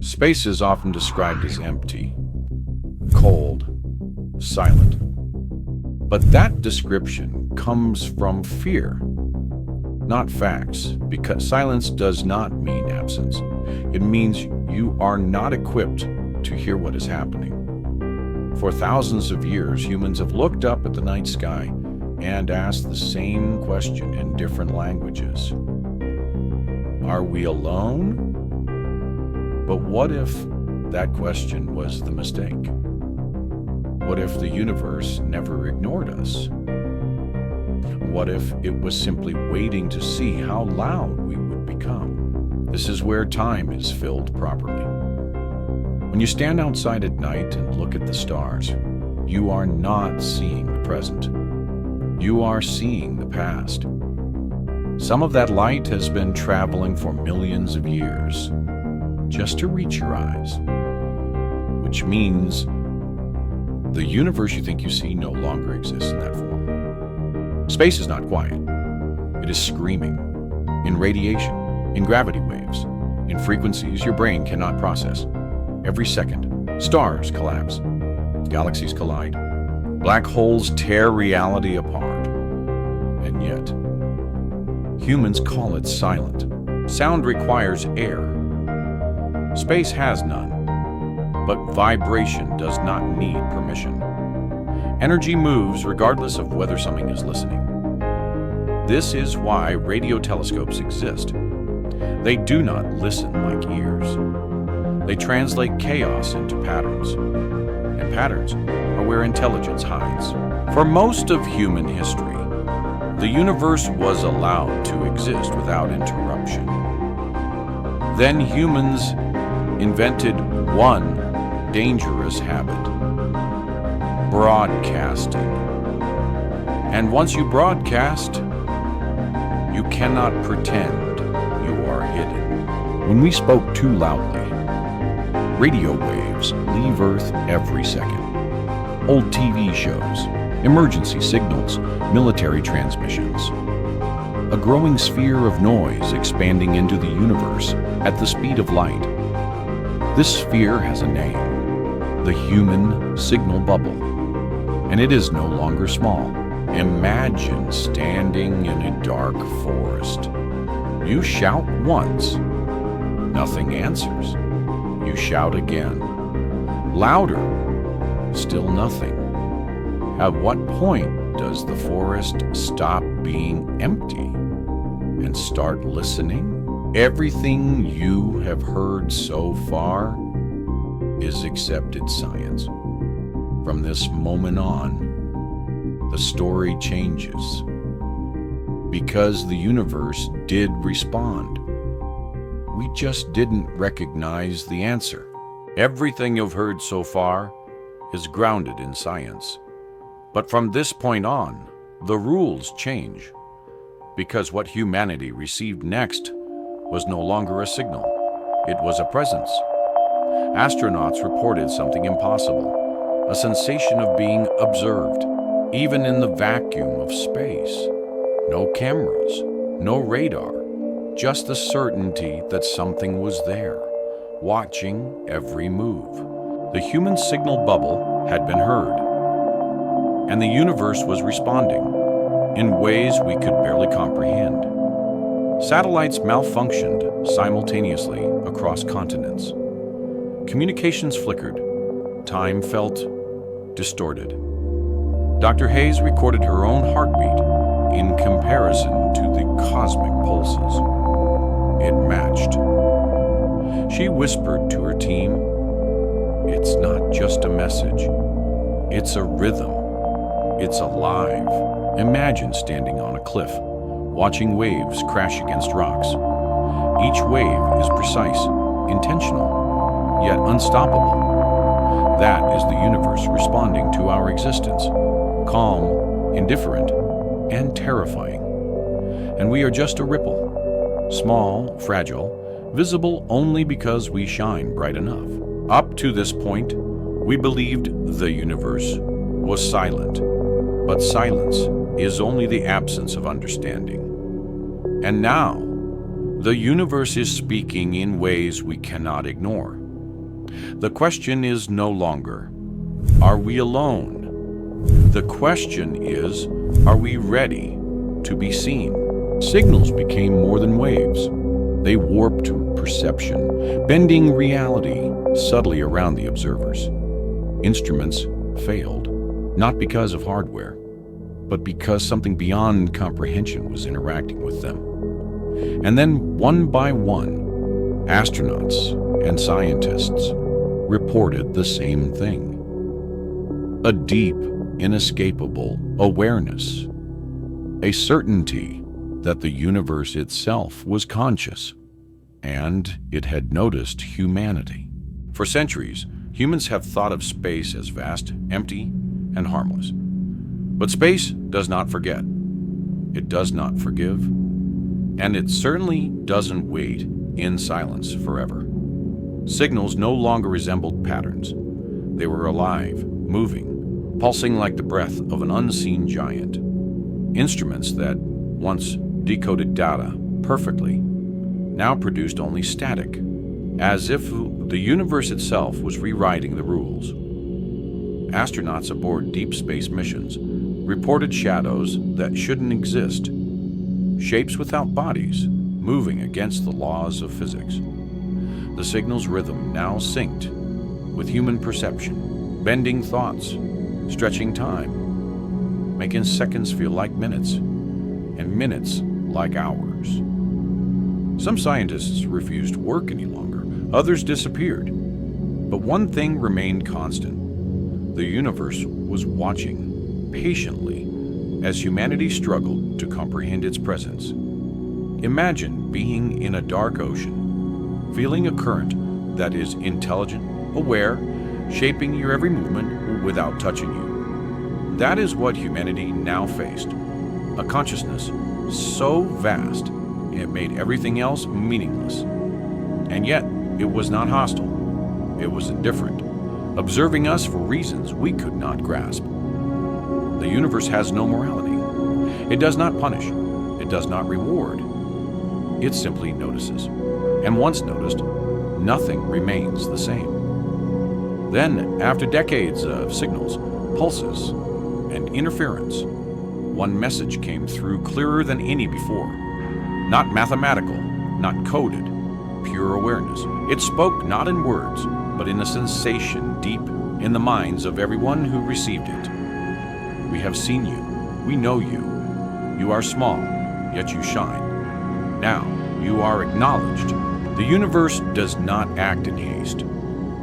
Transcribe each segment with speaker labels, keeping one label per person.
Speaker 1: Space is often described as empty, cold, silent. But that description comes from fear, not facts, because silence does not mean absence. It means you are not equipped to hear what is happening. For thousands of years, humans have looked up at the night sky and asked the same question in different languages. Are we alone? But what if that question was the mistake? What if the universe never ignored us? What if it was simply waiting to see how loud we would become? This is where time is filled properly. When you stand outside at night and look at the stars, you are not seeing the present. You are seeing the past. Some of that light has been traveling for millions of years just to reach your eyes, which means the universe you think you see no longer exists in that form. Space is not quiet. It is screaming in radiation, in gravity waves, in frequencies your brain cannot process. Every second, stars collapse, galaxies collide, black holes tear reality apart. And yet, humans call it silent. Sound requires air. Space has none, but vibration does not need permission. Energy moves regardless of whether something is listening. This is why radio telescopes exist. They do not listen like ears. They translate chaos into patterns, and patterns are where intelligence hides. For most of human history, the universe was allowed to exist without interruption. Then humans invented one dangerous habit: broadcasting. And once you broadcast, you cannot pretend you are hidden. When we spoke too loudly, radio waves leave Earth every second. Old TV shows, emergency signals, military transmissions. A growing sphere of noise expanding into the universe at the speed of light. This sphere has a name: the human signal bubble. And it is no longer small. Imagine standing in a dark forest. You shout once, nothing answers. You shout again, louder, still nothing. At what point does the forest stop being empty and start listening? Everything you have heard so far is accepted science. From this moment on, the story changes. Because the universe did respond. We just didn't recognize the answer. Everything you've heard so far is grounded in science. But from this point on, the rules change. Because what humanity received next was no longer a signal. It was a presence. Astronauts reported something impossible, a sensation of being observed, even in the vacuum of space. No cameras, no radar, just the certainty that something was there, watching every move. The human signal bubble had been heard, and the universe was responding in ways we could barely comprehend. Satellites malfunctioned simultaneously across continents. Communications flickered. Time felt distorted. Dr. Hayes recorded her own heartbeat in comparison to the cosmic pulses. It matched. She whispered to her team, "It's not just a message. It's a rhythm. It's alive." Imagine standing on a cliff, watching waves crash against rocks. Each wave is precise, intentional, yet unstoppable. That is the universe responding to our existence, calm, indifferent, and terrifying. And we are just a ripple, small, fragile, visible only because we shine bright enough. Up to this point, we believed the universe was silent, but silence is only the absence of understanding. And now, the universe is speaking in ways we cannot ignore. The question is no longer, are we alone? The question is, are we ready to be seen? Signals became more than waves. They warped perception, bending reality subtly around the observers. Instruments failed, not because of hardware, but because something beyond comprehension was interacting with them. And then, one by one, astronauts and scientists reported the same thing. A deep, inescapable awareness, a certainty that the universe itself was conscious, and it had noticed humanity. For centuries, humans have thought of space as vast, empty, and harmless. But space does not forget. It does not forgive. And it certainly doesn't wait in silence forever. Signals no longer resembled patterns. They were alive, moving, pulsing like the breath of an unseen giant. Instruments that once decoded data perfectly now produced only static, as if the universe itself was rewriting the rules. Astronauts aboard deep space missions reported shadows that shouldn't exist, shapes without bodies, moving against the laws of physics. The signal's rhythm now synced with human perception, bending thoughts, stretching time, making seconds feel like minutes, and minutes like hours. Some scientists refused to work any longer, others disappeared. But one thing remained constant. The universe was watching patiently as humanity struggled to comprehend its presence. Imagine being in a dark ocean, feeling a current that is intelligent, aware, shaping your every movement without touching you. That is what humanity now faced. A consciousness so vast it made everything else meaningless. And yet, it was not hostile. It was indifferent, observing us for reasons we could not grasp. The universe has no morality. It does not punish. It does not reward. It simply notices. And once noticed, nothing remains the same. Then, after decades of signals, pulses, and interference, one message came through clearer than any before. Not mathematical, not coded, pure awareness. It spoke not in words, but in a sensation deep in the minds of everyone who received it. We have seen you. We know you. You are small, yet you shine. Now you are acknowledged. The universe does not act in haste.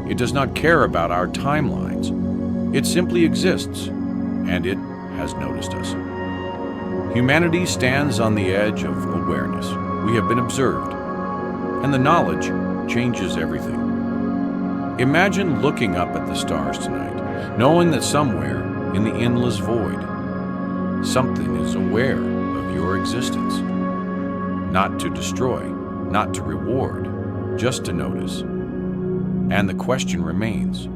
Speaker 1: It does not care about our timelines. It simply exists, and it has noticed us. Humanity stands on the edge of awareness. We have been observed, and the knowledge changes everything. Imagine looking up at the stars tonight, knowing that somewhere in the endless void, something is aware of your existence. Not to destroy, not to reward, just to notice. And the question remains,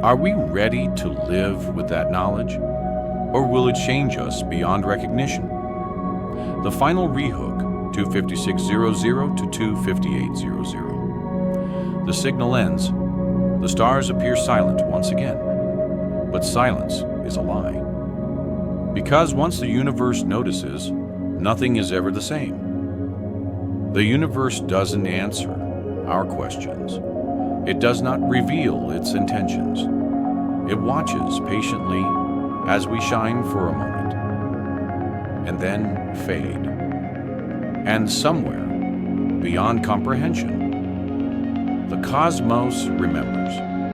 Speaker 1: are we ready to live with that knowledge? Or will it change us beyond recognition? The final rehook, 25600 to 25800. The signal ends. The stars appear silent once again. But silence is a lie. Because once the universe notices, nothing is ever the same. The universe doesn't answer our questions. It does not reveal its intentions. It watches patiently as we shine for a moment, and then fade. And somewhere, beyond comprehension, the cosmos remembers.